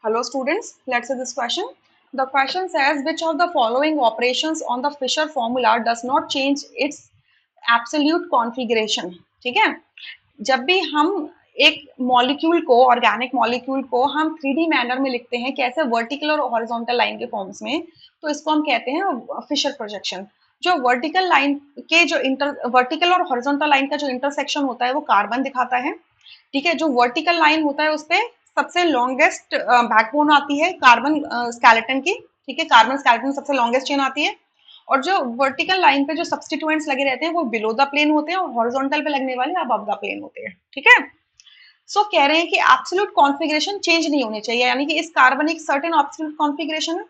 Hello students, let's see this question. The question says which of the following operations on the Fisher formula does not change its absolute configuration. ठीक है, जब भी हम एक molecule को organic molecule को हम 3D मैनर में लिखते हैं कैसे वर्टिकल और हॉरिजॉन्टल लाइन के फॉर्म्स में, तो इसको हम कहते हैं फिशर प्रोजेक्शन। जो वर्टिकल लाइन के जो वर्टिकल और हॉरिजॉन्टल लाइन का जो इंटरसेक्शन होता है वो कार्बन दिखाता है। ठीक है, जो वर्टिकल लाइन होता है उस पे सबसे लॉन्गेस्ट बैकबोन आती है कार्बन स्केलेटन की। ठीक है, कार्बन स्केलेटन सबसे लॉन्गेस्ट चेन आती है। और जो वर्टिकल लाइन पे जो सब्सटीट्यूएंट्स लगे रहते हैं वो बिलो द प्लेन होते हैं और हॉरिजॉन्टल पे लगने वाले अबव द प्लेन होते हैं। ठीक है, सो कह रहे हैं कि एब्सोल्यूट कॉन्फ़िगरेशन चेंज नहीं होनी चाहिए, यानी कि इस कार्बन एक सर्टेन एब्सोल्यूट कॉन्फ़िगरेशन है।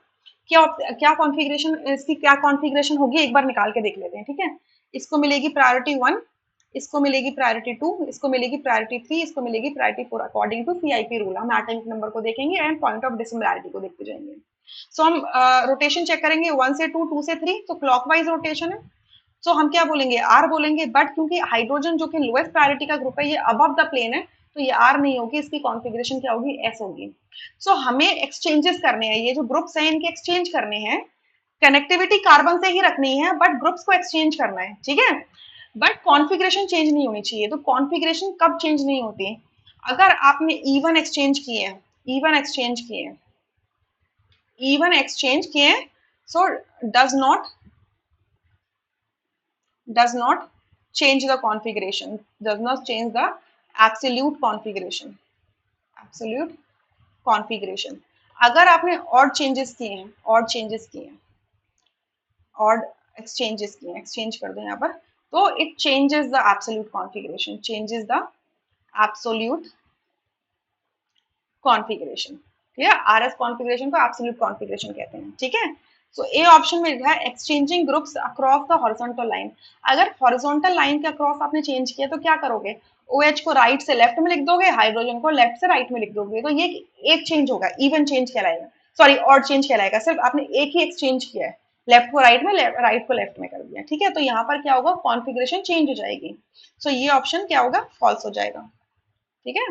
क्या क्या कॉन्फ़िगरेशन, इसकी क्या कॉन्फ़िगरेशन होगी एक बार निकाल के देख लेते हैं। ठीक है, इसको मिलेगी प्रायोरिटी 1, इसको मिलेगी प्रायोरिटी 2, इसको मिलेगी प्रायोरिटी 3, इसको मिलेगी priority 4 according to CIP rule. हम एटॉमिक नंबर को देखेंगे एंड पॉइंट ऑफ डिसिमिलैरिटी को देखते जाएंगे। सो हम रोटेशन चेक करेंगे 1 से 2, 2 से 3, तो क्लॉकवाइज रोटेशन है। सो हम क्या बोलेंगे, आर बोलेंगे, बट क्योंकि हाइड्रोजन जो कि लोएस्ट प्रायोरिटी का ग्रुप है ये अबव द प्लेन है, तो ये आर नहीं होगी, इसकी कॉन्फ़िगरेशन क्या होगी, एस होगी। सो हमें एक्सचेंजेस करने हैं, ये जो ग्रुप्स हैं इनके एक्सचेंज करने हैं। कनेक्टिविटी कार्बन से ही रखनी है बट ग्रुप्स को एक्सचेंज करना है। ठीक है, बट कॉन्फ़िगरेशन चेंज नहीं होनी चाहिए। तो कॉन्फ़िगरेशन कब चेंज नहीं होती, अगर आपने इवन एक्सचेंज किए हैं, इवन एक्सचेंज किए हैं, इवन एक्सचेंज किए हैं, सो does not change the configuration, does not change the absolute configuration, absolute configuration। अगर आपने और चेंजेस किए हैं, और चेंजेस किए हैं, और एक्सचेंजेस किए हैं, एक्सचेंज कर दो यहाँ पर, तो it changes the absolute configuration, changes the absolute configuration. ठीक है, आरएस कॉन्फ़िगरेशन को एब्सोल्यूट कॉन्फ़िगरेशन कहते हैं। ठीक है, सो ए ऑप्शन में लिखा है exchanging groups across the horizontal line. अगर हॉरिजॉन्टल लाइन के अक्रॉस आपने चेंज किया तो क्या करोगे, OH को राइट से लेफ्ट में लिख दोगे, हाइड्रोजन को लेफ्ट से राइट में लिख दोगे, तो ये एक चेंज होगा, इवन चेंज कहलाएगा, सॉरी ऑड चेंज कहलाएगा। सिर्फ आपने एक ही एक्सचेंज किया है, लेफ्ट को राइट में, राइट को लेफ्ट में कर दिया। ठीक है, तो यहाँ पर क्या होगा, कॉन्फ़िगरेशन चेंज हो जाएगी। सो ये ऑप्शन क्या होगा, फॉल्स हो जाएगा। ठीक है,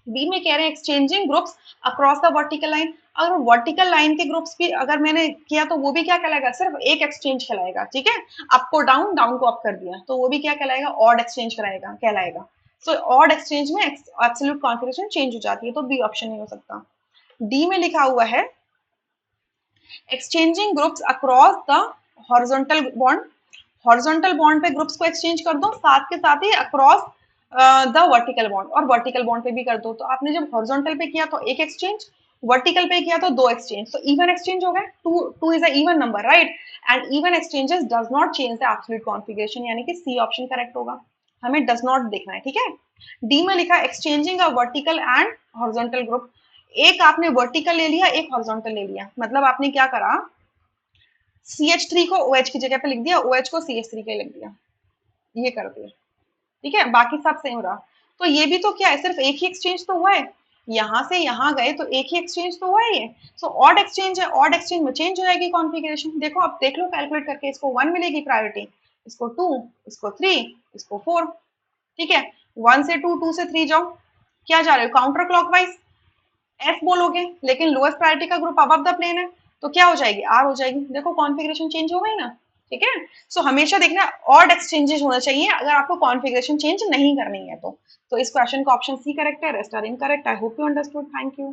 बी में कह रहे हैं exchanging groups across the vertical line. अगर वर्टिकल लाइन के ग्रुप्स भी अगर मैंने किया तो वो भी क्या कहलाएगा, सिर्फ एक एक्सचेंज कहलाएगा। ठीक है, अप को डाउन, डाउन को अप कर दिया, तो वो भी क्या कहलाएगा, ऑड एक्सचेंज कराएगा कहलाएगा। सो ऑड एक्सचेंज में एब्सोल्यूट कॉन्फ़िगरेशन चेंज हो जाती है, तो बी ऑप्शन नहीं हो सकता। डी में लिखा हुआ है exchanging groups across the horizontal bond. Horizontal bond पे ग्रुप्स को एक्सचेंज कर दो, साथ के साथ ही अक्रॉस द वर्टिकल बॉन्ड, और वर्टिकल बॉन्ड पे भी कर दो। तो आपने जब हॉरिजॉन्टल पे किया तो एक एक्सचेंज, वर्टिकल पे किया तो दो एक्सचेंज, तो इवन एक्सचेंज हो गए। Two is a even number, right, and even exchanges does not change the absolute configuration, यानी कि सी ऑप्शन करेक्ट होगा। हमें डज नॉट देखना है। ठीक है, डी में लिखा exchanging a vertical and horizontal group. एक आपने वर्टिकल ले लिया, एक हॉरिजॉन्टल ले लिया, मतलब आपने क्या करा, CH3 को OH की जगह पे लिख दिया, OH को CH3 के लिख दिया, ये कर दिया। ठीक है, बाकी सब सेम रहा। तो ये भी तो क्या है, सिर्फ एक ही एक्सचेंज तो हुआ है, यहाँ से यहाँ गए तो एक ही एक्सचेंज तो हुआ है ये। सो ऑड एक्सचेंज है, ऑड एक्सचेंज में चेंज हो जाएगी कॉन्फ़िगरेशन। देखो अब देख लो कैलकुलेट करके, इसको 1 मिलेगी प्रायोरिटी, इसको 2, इसको 3, इसको 4। ठीक है, 1 से 2, 2 से 3 जाओ, क्या जा रहे हो, काउंटर क्लॉकवाइज एफ बोलोगे, लेकिन लोएस्ट प्रायोरिटी का ग्रुप अबव द प्लेन है, तो क्या हो जाएगी, आर हो जाएगी। देखो कॉन्फ़िगरेशन चेंज हो गई ना। ठीक है, सो हमेशा देखना ऑड एक्सचेंजेस होना चाहिए अगर आपको कॉन्फ़िगरेशन चेंज नहीं करनी है तो इस क्वेश्चन का ऑप्शन सी करेक्ट है, rest are incorrect. I hope you understood, thank you.